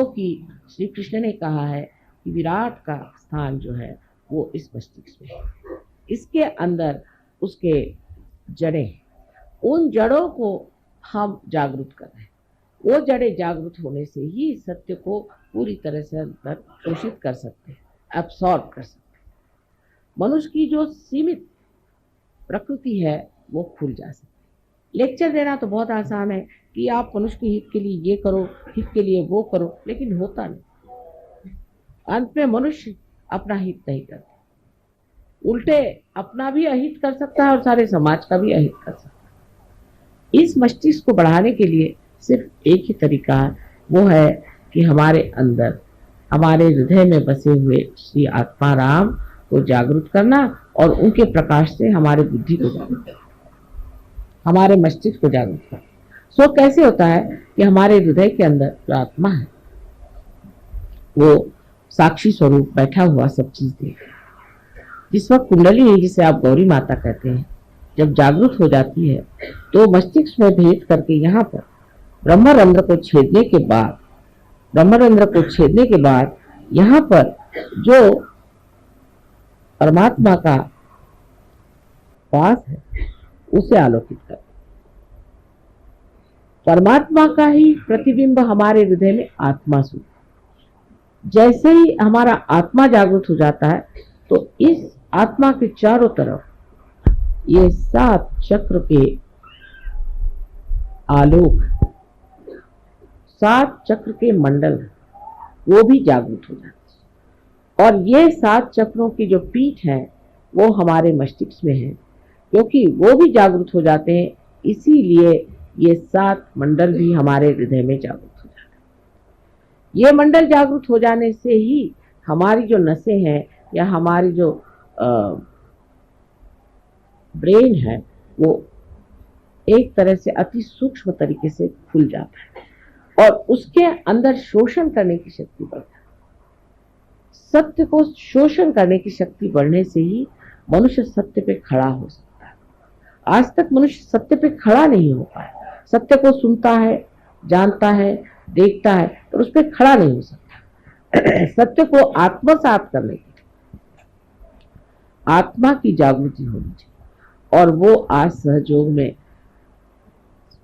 कि श्री कृष्ण ने कहा है कि विराट का स्थान जो है वो इस मस्तिष्क में है। इसके अंदर उसके जड़ें हैं। उन जड़ों को हम जागृत कर रहे हैं। वो जड़ें जागृत होने से ही सत्य को पूरी तरह से अंदर शोषित कर सकते हैं, एब्सॉर्ब कर सकते हैं। मनुष्य की जो सीमित प्रकृति है वो खुल जा सकती है। लेक्चर देना तो बहुत आसान है कि आप मनुष्य के हित के लिए ये करो, हित के लिए वो करो, लेकिन होता नहीं। अंत में मनुष्य अपना हित नहीं करता, उल्टे अपना भी अहित कर सकता है और सारे समाज का भी अहित कर सकता है। इस मस्तिष्क को बढ़ाने के लिए सिर्फ एक ही तरीका है, वो है कि हमारे अंदर, हमारे हृदय में बसे हुए श्री आत्मा राम को जागृत करना और उनके प्रकाश से हमारे बुद्धि को जागृत करना, हमारे मस्तिष्क को जागृत करना। सो कैसे होता है कि हमारे हृदय के अंदर जो आत्मा है वो साक्षी स्वरूप बैठा हुआ सब चीज देख, जिस वक्त कुंडली, जिसे आप गौरी माता कहते हैं, जब जागृत हो जाती है तो मस्तिष्क में भेद करके यहाँ पर ब्रह्मरंध्र को छेदने के बाद यहाँ पर जो परमात्मा का वास है उसे आलोकित कर, परमात्मा का ही प्रतिबिंब हमारे हृदय में आत्मा सूख। जैसे ही हमारा आत्मा जागृत हो जाता है तो इस आत्मा के चारों तरफ ये 7 चक्र के आलोक, 7 चक्र के मंडल वो भी जागृत हो जाते हैं। और ये 7 चक्रों की जो पीठ है वो हमारे मस्तिष्क में है, क्योंकि वो भी जागृत हो जाते हैं, इसीलिए ये 7 मंडल भी हमारे हृदय में जागृत हो जाते हैं। ये मंडल जागृत हो जाने से ही हमारी जो नसें हैं या हमारी जो ब्रेन है वो एक तरह से अति सूक्ष्म तरीके से खुल जाता है और उसके अंदर शोषण करने की शक्ति बढ़ती है। सत्य को शोषण करने की शक्ति बढ़ने से ही मनुष्य सत्य पे खड़ा हो सकता है। आज तक मनुष्य सत्य पे खड़ा नहीं हो पाया। सत्य को सुनता है, जानता है, देखता है, पर उस पर खड़ा नहीं हो सकता। सत्य को आत्मसात करने की आत्मा की जागृति होनी चाहिए और वो आज सहयोग में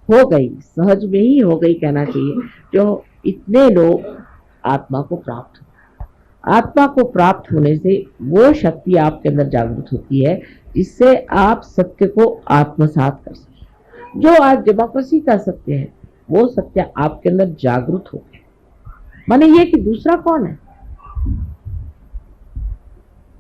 हो गई, सहज में ही हो गई कहना चाहिए, जो इतने लोग आत्मा को प्राप्त हो। आत्मा को प्राप्त होने से वो शक्ति आपके अंदर जागृत होती है जिससे आप सत्य को आत्मसात कर सकें। जो आज डेमोक्रेसी का सत्य है वो सत्य आपके अंदर जागृत हो गया। माने ये कि दूसरा कौन है,